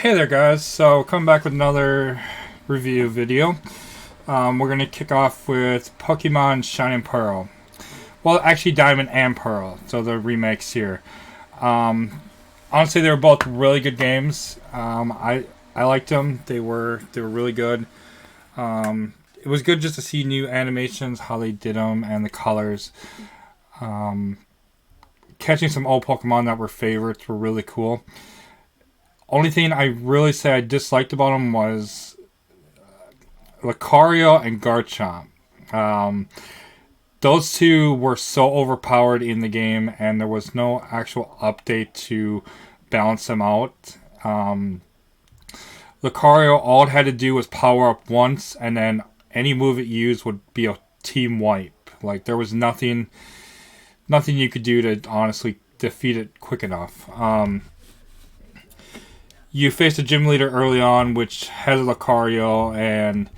Hey there guys, so come back with another review video. We're going to kick off with Pokemon Shining Pearl. Well, actually Diamond and Pearl, so the remakes here. Honestly, they were both really good games. I liked them. They were really good. It was good just to see new animations, how they did them, and the colors. Catching some old Pokemon that were favorites were really cool. Only thing I really say I disliked about them was Lucario and Garchomp. Those two were so overpowered in the game, and there was no actual update to balance them out. Lucario, all it had to do was power up once, and then any move it used would be a team wipe. Like, there was nothing you could do to honestly defeat it quick enough. You faced a gym leader early on, which had Lucario, and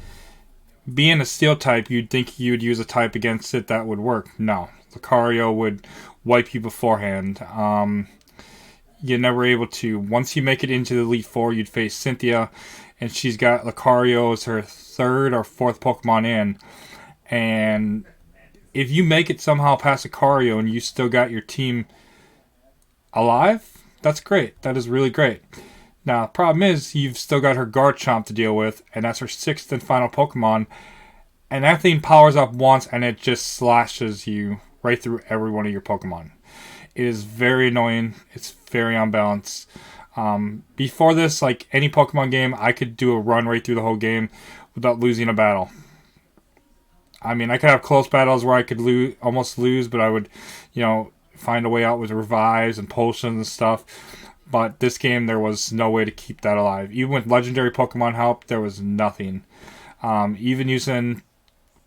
being a steel type, you'd think you'd use a type against it that would work. No. Lucario would wipe you beforehand. You're never able to. Once you make it into the Elite Four, you'd face Cynthia, and she's got Lucario as her third or fourth Pokemon in. And if you make it somehow past Lucario and you still got your team alive, that's great. That is really great. Now, the problem is, you've still got her Garchomp to deal with, and that's her sixth and final Pokemon, and that thing powers up once, and it just slashes you right through every one of your Pokemon. It is very annoying. It's very unbalanced. Before this, like any Pokemon game, I could do a run right through the whole game without losing a battle. I mean, I could have close battles where I could almost lose, but I would, find a way out with revives and potions and stuff. But this game, there was no way to keep that alive. Even with legendary Pokemon help, there was nothing. Even using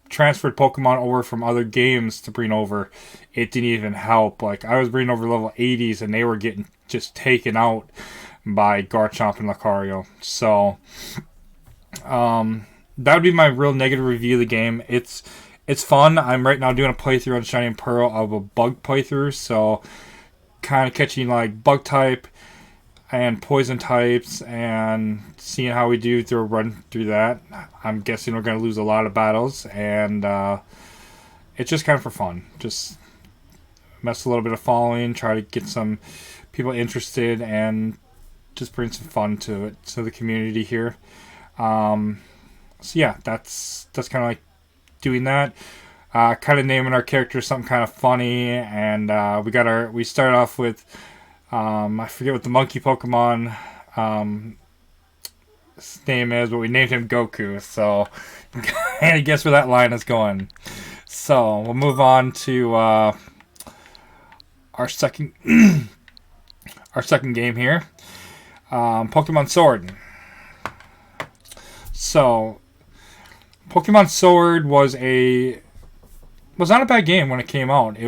transferred Pokemon over from other games to bring over, it didn't even help. Like, I was bringing over level 80s, and they were getting just taken out by Garchomp and Lucario. So, that would be my real negative review of the game. It's fun. I'm right now doing a playthrough on Shining Pearl of a bug playthrough, so kind of catching like bug type and poison types and seeing how we do through a run through that. I'm guessing we're going to lose a lot of battles, and it's just kind of for fun. Just mess a little bit of following, try to get some people interested, and just bring some fun to it, to the community here. So yeah, that's kind of like doing that. Kind of naming our characters something kind of funny, and we started off with I forget what the monkey Pokemon his name is, but we named him Goku, so kind of guess where that line is going. So we'll move on to our second our second game here, Pokemon Sword. So Pokemon Sword was not a bad game when it came out.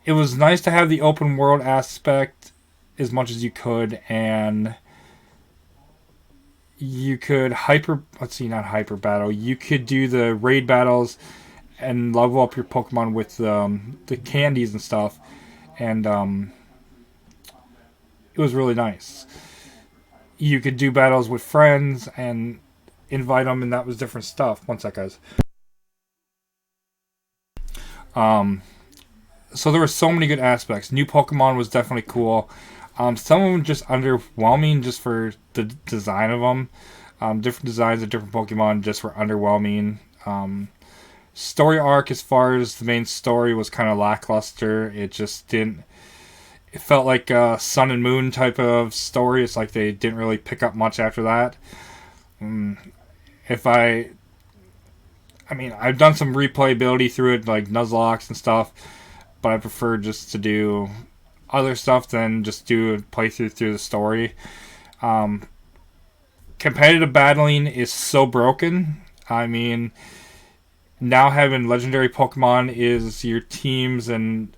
It was nice to have the open world aspect as much as you could, and you could not hyper battle. You could do the raid battles and level up your Pokemon with the candies and stuff, and it was really nice. You could do battles with friends and invite them, and that was different stuff. One sec, guys. So there were so many good aspects. New Pokemon was definitely cool. Some of them just underwhelming just for the design of them. Different designs of different Pokemon just were underwhelming. Story arc as far as the main story was kind of lackluster. It just didn't... It felt like a Sun and Moon type of story. It's like they didn't really pick up much after that. I've done some replayability through it, like Nuzlocke and stuff, but I prefer just to do other stuff than just do a playthrough through the story. Competitive battling is so broken. I mean, now having legendary Pokemon is your teams, and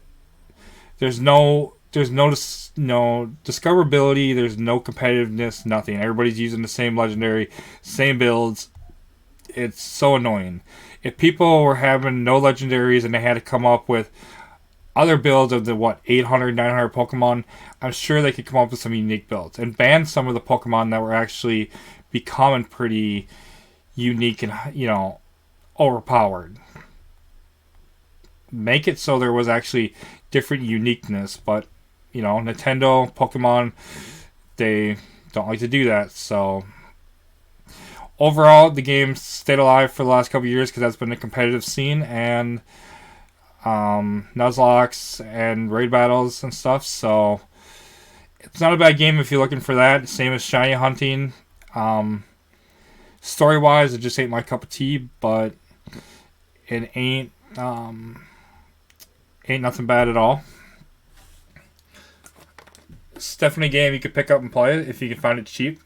there's no discoverability, there's no competitiveness, nothing. Everybody's using the same legendary, same builds. It's so annoying. If people were having no legendaries and they had to come up with other builds of the 800, 900 Pokemon, I'm sure they could come up with some unique builds and ban some of the Pokemon that were actually becoming pretty unique and overpowered. Make it so there was actually different uniqueness, but Nintendo, Pokemon, they don't like to do that. So overall, the game stayed alive for the last couple of years because that's been a competitive scene, and Nuzlocke and raid battles and stuff. So it's not a bad game if you're looking for that. Same as shiny hunting. Story wise, it just ain't my cup of tea, but it ain't nothing bad at all. It's definitely a game you could pick up and play if you can find it cheap.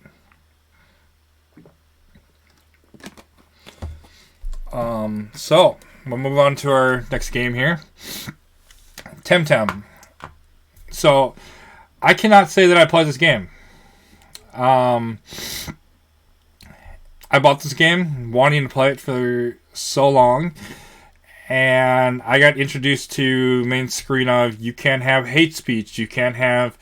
So we'll move on to our next game here. Temtem. So I cannot say that I played this game. I bought this game wanting to play it for so long, and I got introduced to main screen of you can't have hate speech, you can't have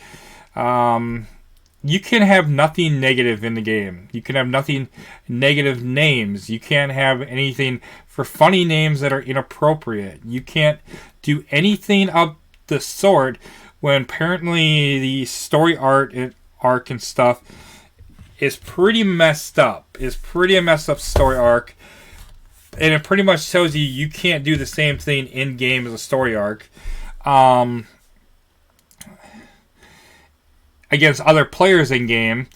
nothing negative in the game. You can have nothing negative names. You can't have anything for funny names that are inappropriate. You can't do anything of the sort when apparently the story arc and stuff is pretty messed up. It's pretty a messed up story arc. And it pretty much tells you can't do the same thing in-game as a story arc. Against other players in game,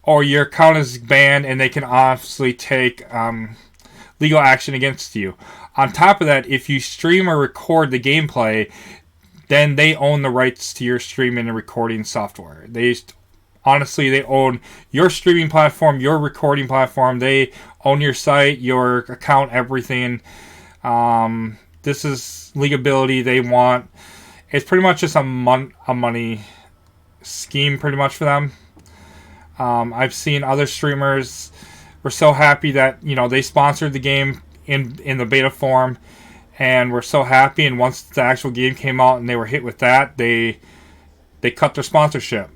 or your account is banned and they can obviously take legal action against you. On top of that, if you stream or record the gameplay, then they own the rights to your streaming and recording software. They own your streaming platform, your recording platform. They own your site, your account, everything. This is legality they want. It's pretty much just a money scheme pretty much for them. I've seen other streamers were so happy that they sponsored the game in the beta form, and were so happy, and once the actual game came out and they were hit with that, they cut their sponsorship.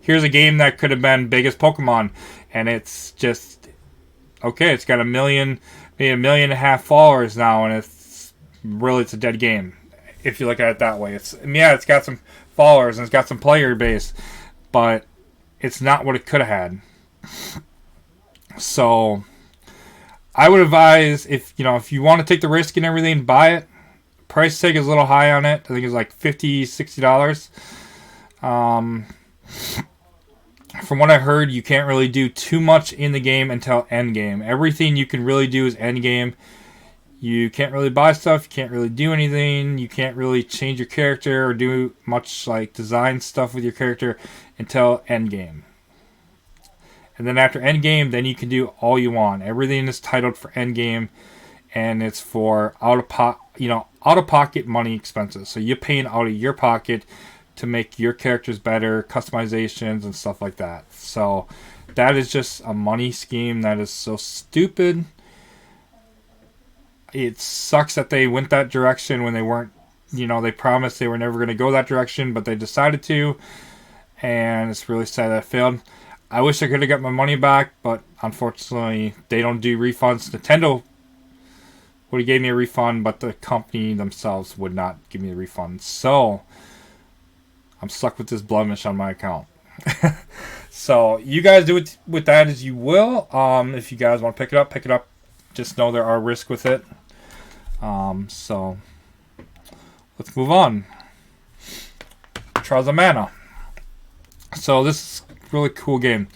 Here's a game that could have been big as Pokemon, and it's just okay. It's got maybe 1.5 million followers now, and it's a dead game if you look at it that way. It's got some followers and it's got some player base, but it's not what it could have had. So I would advise, if you want to take the risk and everything, buy it. Price tag is a little high on it. I think it's like $50-$60. From what I heard, you can't really do too much in the game until end game. Everything you can really do is end game. You can't really buy stuff. You can't really do anything. You can't really change your character or do much like design stuff with your character until end game. And then after end game, then you can do all you want. Everything is titled for end game, and it's for out of pocket money expenses. So you're paying out of your pocket to make your characters better, customizations and stuff like that. So that is just a money scheme that is so stupid. It sucks that they went that direction when they weren't, they promised they were never going to go that direction, but they decided to, and it's really sad that it failed. I wish I could have got my money back, but unfortunately they don't do refunds. Nintendo would have gave me a refund, but the company themselves would not give me a refund. So I'm stuck with this blemish on my account. So you guys do it with that as you will. If you guys want to pick it up. Just know there are risks with it. So let's move on. Trials of Mana. So this is a really cool game.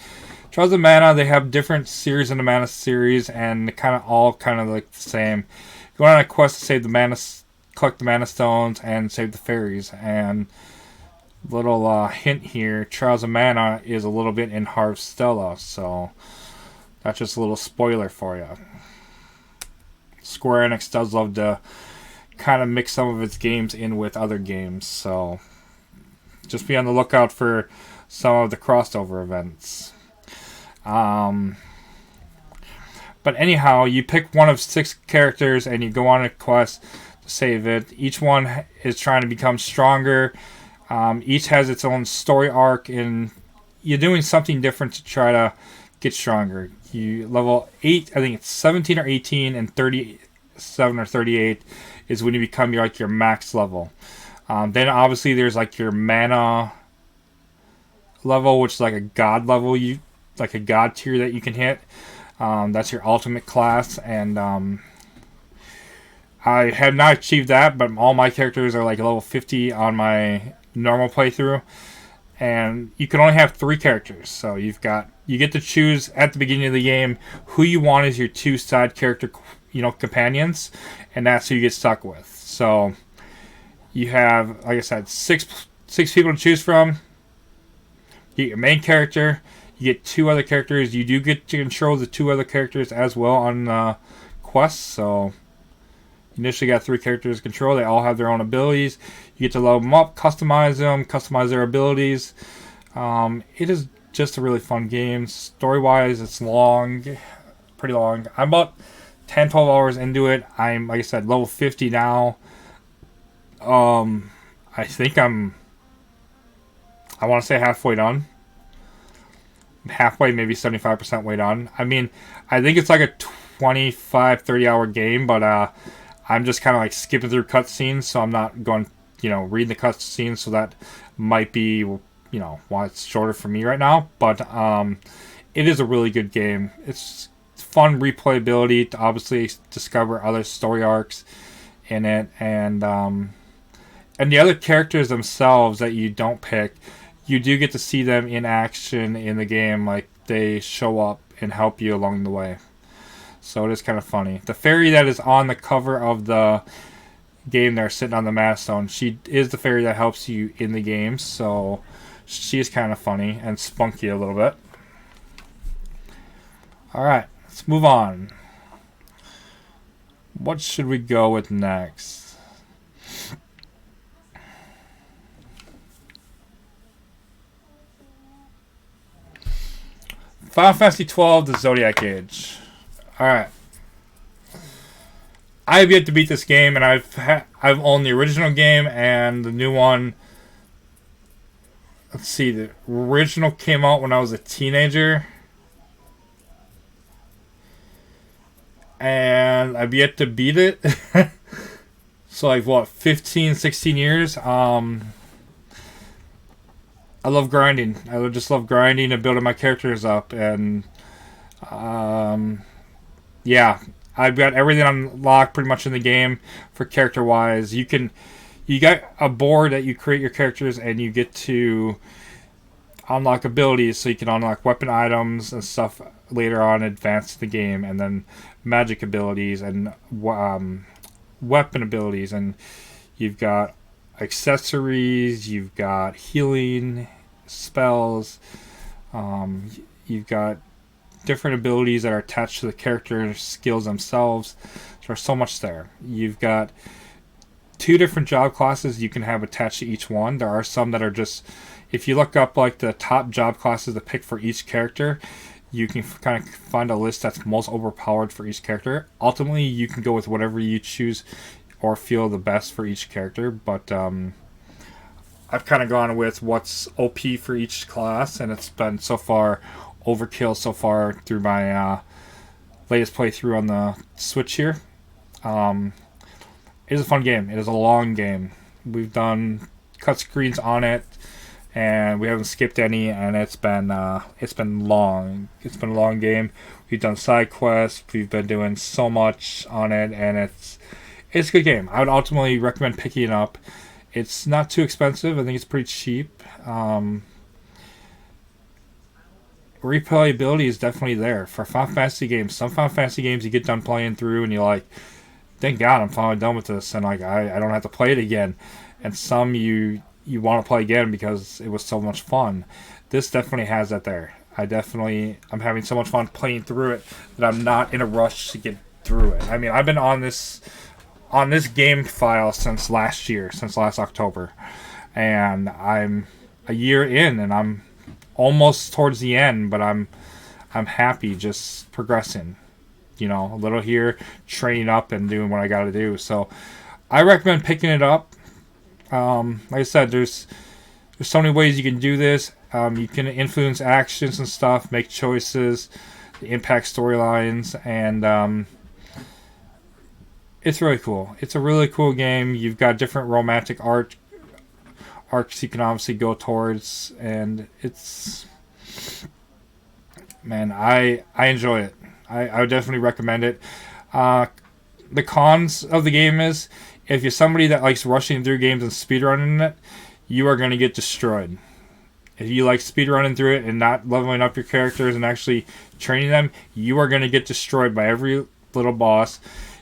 Trials of Mana, they have different series in the Mana series, and they all like the same. You go on a quest to save the Mana, collect the Mana Stones, and save the fairies. And little hint here, Trials of Mana is a little bit in Harvestella, so that's just a little spoiler for you. Square Enix does love to kind of mix some of its games in with other games, so just be on the lookout for some of the crossover events. But anyhow, you pick one of 6 characters and you go on a quest save it. Each one is trying to become stronger. Each has its own story arc, and you're doing something different to try to get stronger. You level 8, I think it's 17 or 18, and 37 or 38 is when you become your max level. Then obviously there's like your mana level, which is like a god level, like a god tier that you can hit. That's your ultimate class, and I have not achieved that, but all my characters are like level 50 on my normal playthrough. And you can only have 3 characters, so you get to choose at the beginning of the game who you want as your 2 side character, companions, and that's who you get stuck with. So you have, like I said, six people to choose from. You get your main character. You get 2 other characters. You do get to control the 2 other characters as well on quests. So you initially got 3 characters to control. They all have their own abilities. You get to level them up, customize them, customize their abilities. It is just a really fun game. Story-wise, it's long, pretty long. I'm about 10, 12 hours into it. I'm, like I said, level 50 now. I think I want to say halfway done. Halfway, maybe 75% way done. I mean, I think it's like a 25, 30 hour game, but I'm just kind of like skipping through cutscenes, so I'm not going, reading the cutscenes, so that might be, why it's shorter for me right now. But it is a really good game. It's fun replayability to obviously discover other story arcs in it, and the other characters themselves that you don't pick, you do get to see them in action in the game. Like, they show up and help you along the way. So it is kind of funny. The fairy that is on the cover of the game there, sitting on the Maststone, she is the fairy that helps you in the game. So she is kind of funny and spunky a little bit. Alright, let's move on. What should we go with next? Final Fantasy XII, the Zodiac Age. Alright. I have yet to beat this game, and I've owned the original game and the new one. Let's see, the original came out when I was a teenager. And I've yet to beat it. So, like, what, 15, 16 years? I love grinding. I just love grinding and building my characters up. And, yeah, I've got everything unlocked pretty much in the game for character-wise. You got a board that you create your characters, and you get to unlock abilities, so you can unlock weapon items and stuff later on, advance the game, and then magic abilities and weapon abilities, and you've got accessories, you've got healing spells, you've got different abilities that are attached to the character skills themselves. There's so much there. You've got 2 different job classes you can have attached to each one. There are some that are just, if you look up like the top job classes to pick for each character, you can kind of find a list that's most overpowered for each character. Ultimately, you can go with whatever you choose or feel the best for each character, but I've kind of gone with what's OP for each class, and it's been so far overkill so far through my latest playthrough on the Switch here. It is a fun game. It is a long game. We've done cut screens on it, and we haven't skipped any, and it's been long. It's been a long game. We've done side quests. We've been doing so much on it, and it's a good game. I would ultimately recommend picking it up. It's not too expensive. I think it's pretty cheap. Replayability is definitely there for Final Fantasy games. Some Final Fantasy games you get done playing through and you're like, thank God I'm finally done with this, and like I don't have to play it again. And some you want to play again because it was so much fun. This definitely has that there. I'm having so much fun playing through it that I'm not in a rush to get through it. I mean, I've been on this game file since last October, and I'm a year in, and I'm almost towards the end, but I'm happy just progressing, a little here, training up and doing what I got to do. So I recommend picking it up. Like I said, there's so many ways you can do this. You can influence actions and stuff, make choices, impact storylines, and it's really cool. It's a really cool game. You've got different romantic arcs you can obviously go towards, and it's, man, I enjoy it. I would definitely recommend it. The cons of the game is, if you're somebody that likes rushing through games and speedrunning it, you are going to get destroyed. If you like speedrunning through it and not leveling up your characters and actually training them, you are going to get destroyed by every little boss.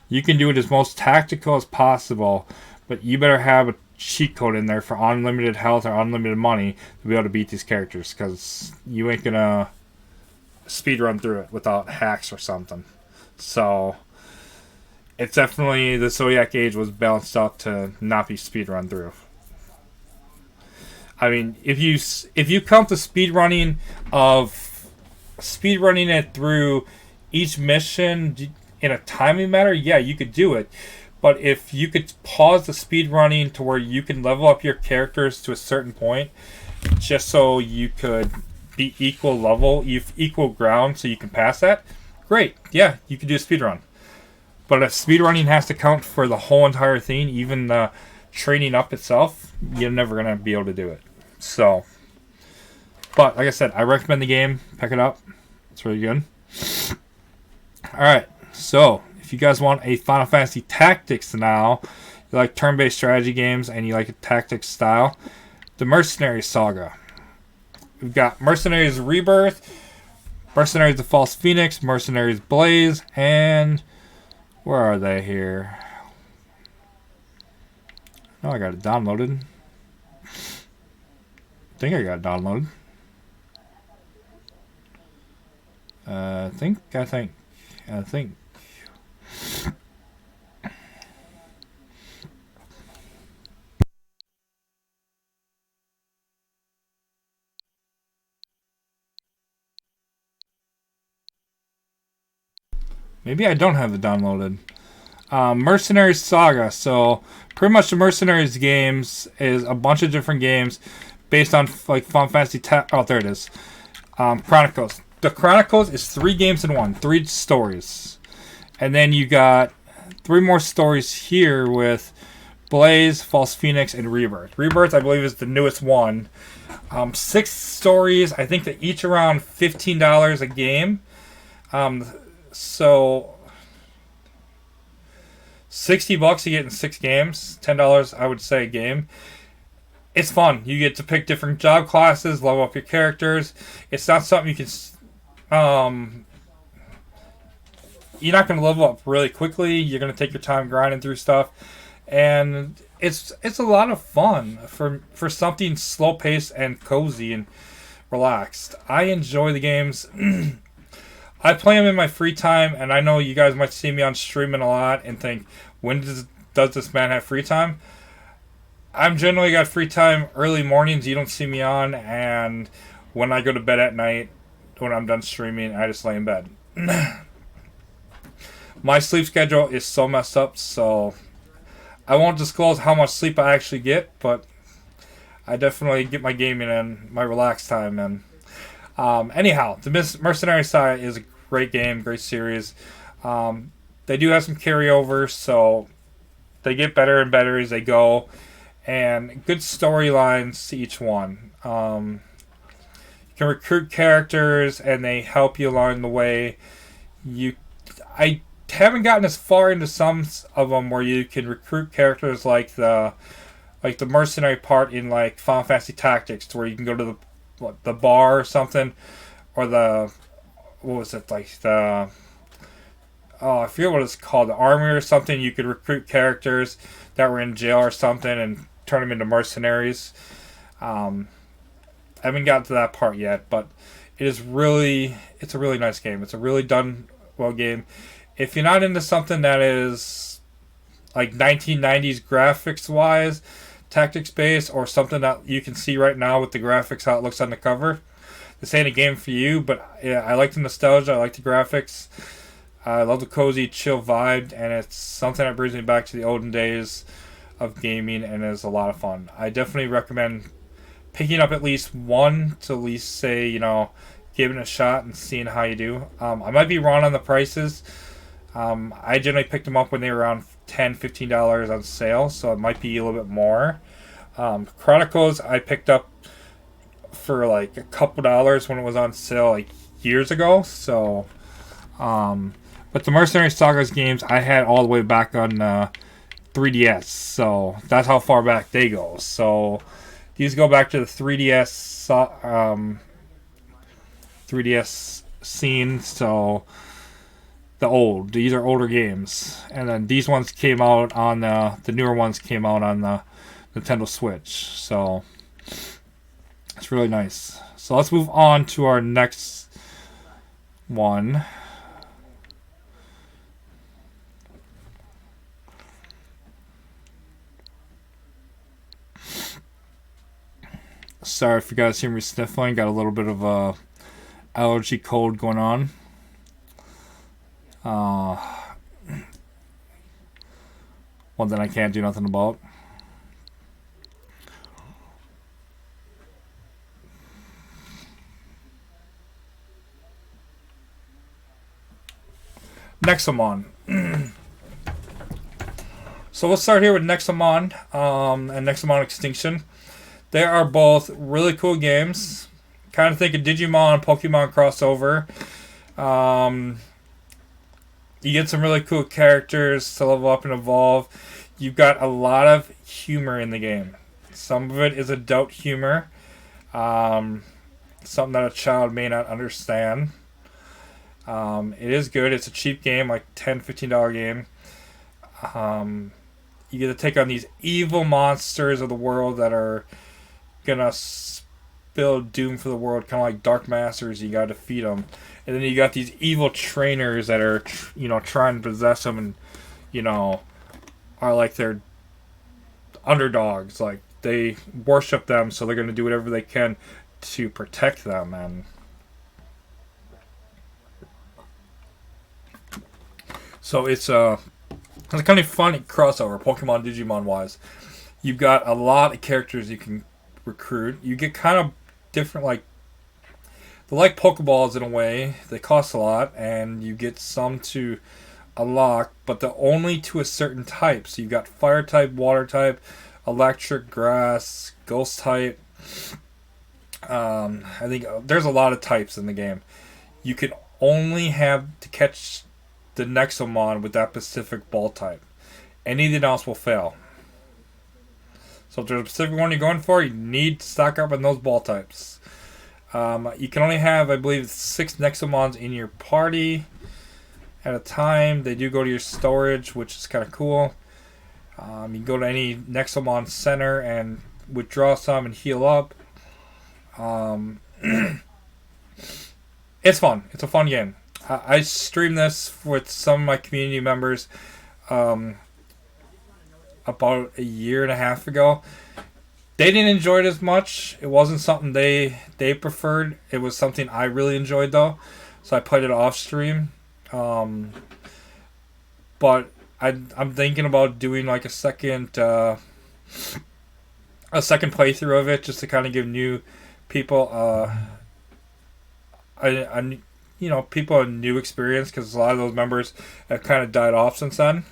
You can do it as most tactical as possible, but you better have a cheat code in there for unlimited health or unlimited money to be able to beat these characters, because you ain't going to speedrun through it without hacks or something. So it's definitely, the Zodiac Age was balanced up to not be speedrun through. I mean, if you count the speedrunning it through each mission in a timing manner, yeah, you could do it. But if you could pause the speedrunning to where you can level up your characters to a certain point, just so you could be equal level, equal ground, so you can pass that, great, yeah, you could do a speedrun. But if speedrunning has to count for the whole entire thing, even the training up itself, you're never going to be able to do it. So, but like I said, I recommend the game. Pick it up. It's really good. Alright, so if you guys want a Final Fantasy Tactics now, you like turn-based strategy games and you like a tactics style, the Mercenary Saga. We've got Mercenaries Rebirth, Mercenaries The False Phoenix, Mercenaries Blaze, and where are they here? Oh, I got it downloaded. I think I got it downloaded. I think. Maybe I don't have it downloaded. Mercenaries Saga. So pretty much the Mercenaries games is a bunch of different games based on like Final Fantasy. Oh, there it is. Chronicles. The Chronicles is 3 games in one, 3 stories, and then you got 3 more stories here with Blaze, False Phoenix, and Rebirth. Rebirth, I believe, is the newest one. 6 stories. I think that each around $15 a game. So $60 you get in 6 games. $10, I would say, a game. It's fun. You get to pick different job classes, level up your characters. It's not something you can. You're not going to level up really quickly. You're going to take your time grinding through stuff, and it's a lot of fun for something slow paced and cozy and relaxed. I enjoy the games. I play them in my free time, and I know you guys might see me on streaming a lot and think, when does this man have free time? I'm generally got free time early mornings. You don't see me on, and when I go to bed at night, when I'm done streaming, I just lay in bed. My sleep schedule is so messed up, so I won't disclose how much sleep I actually get, but I definitely get my gaming and my relaxed time in. Anyhow, the Mercenary Saga is a great game, great series. They do have some carryovers, so they get better and better as they go. And good storylines to each one. You can recruit characters, and they help you along the way. I haven't gotten as far into some of them where you can recruit characters like the mercenary part in like Final Fantasy Tactics, to where you can go to the bar or something, or I forget what it's called, the army or something. You could recruit characters that were in jail or something and turn them into mercenaries. I haven't gotten to that part yet, but it's a really nice game. It's a really done well game. If you're not into something that is like 1990s graphics wise, tactics based, or something that you can see right now with the graphics how it looks on the cover, this ain't a game for you. But yeah, I like the nostalgia, I like the graphics. I love the cozy, chill vibe, and it's something that brings me back to the olden days of gaming, and is a lot of fun. I definitely recommend picking up at least one to at least say, giving it a shot and seeing how you do. I might be wrong on the prices. I generally picked them up when they were around $10, $15 on sale, so it might be a little bit more. Chronicles I picked up for like a couple dollars when it was on sale like years ago. So, but the Mercenary Sagas games I had all the way back on 3DS, so that's how far back they go. So these go back to the 3DS scene. So these are older games, and then these ones came out on the newer ones came out on the Nintendo Switch. So it's really nice. So let's move on to our next one. Sorry if you guys hear me sniffling. Got a little bit of a allergy cold going on. One that I can't do nothing about. Nexomon. So we'll start here with Nexomon and Nexomon Extinction. They are both really cool games. Kind of think of Digimon, Pokemon crossover. You get some really cool characters to level up and evolve. You've got a lot of humor in the game. Some of it is adult humor. Something that a child may not understand. It is good. It's a cheap game, like $10, $15 game. You get to take on these evil monsters of the world that are gonna spill doom for the world, kind of like Dark Masters. You gotta defeat them, and then you got these evil trainers that are, trying to possess them, and are like their underdogs. Like they worship them, so they're gonna do whatever they can to protect them. And so it's a kind of funny crossover, Pokemon Digimon wise. You've got a lot of characters you can recruit. You get kind of different, they're like Pokeballs in a way. They cost a lot, and you get some to unlock, but they're only to a certain type. So you've got Fire type, Water type, Electric, Grass, Ghost type. I think there's a lot of types in the game. You can only have to catch the Nexomon with that specific ball type. Anything else will fail. So if there's a specific one you're going for, you need to stock up on those ball types. You can only have, I believe, 6 Nexomons in your party at a time. They do go to your storage, which is kind of cool. You can go to any Nexomon center and withdraw some and heal up. It's fun. It's a fun game. I streamed this with some of my community members about a year and a half ago. They didn't enjoy it as much. It wasn't something they preferred. It was something I really enjoyed though, so I played it off stream. But I'm thinking about doing like a second playthrough of it, just to kind of give new people people a new experience, because a lot of those members have kind of died off since then.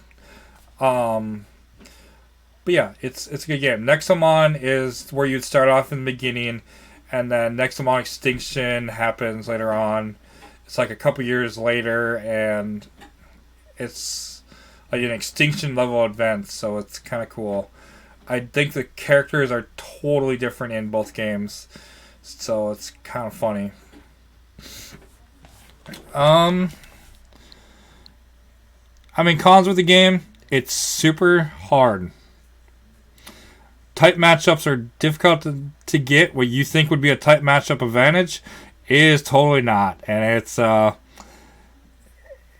But yeah, it's a good game. Nexomon is where you'd start off in the beginning, and then Nexomon Extinction happens later on. It's like a couple years later, and it's like an extinction level event, so it's kind of cool. I think the characters are totally different in both games, so it's kind of funny. Cons with the game, it's super hard. Type matchups are difficult to get. What you think would be a type matchup advantage is totally not, and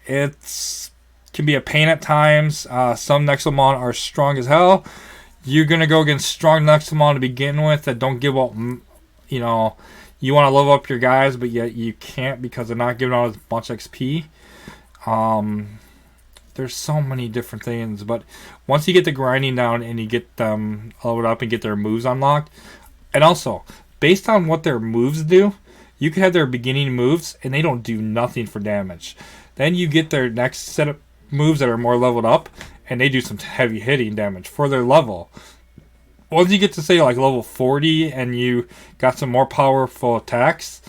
it's can be a pain at times. Some Nexomon are strong as hell. You're gonna go against strong Nexomon to begin with that don't give up. You want to level up your guys, but yet you can't because they're not giving out as much XP. There's so many different things, but once you get the grinding down and you get them leveled up and get their moves unlocked, and also based on what their moves do, you can have their beginning moves and they don't do nothing for damage. Then you get their next set of moves that are more leveled up and they do some heavy hitting damage for their level. Once you get to say like level 40 and you got some more powerful attacks,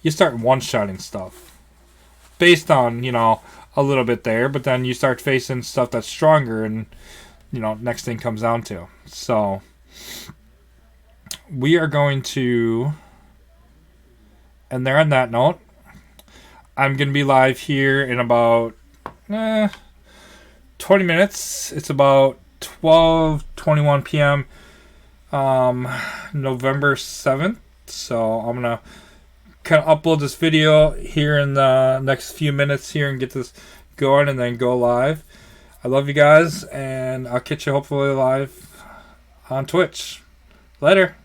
you start one-shotting stuff based on, a little bit there, but then you start facing stuff that's stronger and, next thing comes down to. So, we are going to, and there on that note, I'm going to be live here in about 20 minutes. It's about 12:21 p.m. November 7th. So I'm going to kind of upload this video here in the next few minutes here and get this going and then go live. I love you guys, and I'll catch you hopefully live on Twitch. Later.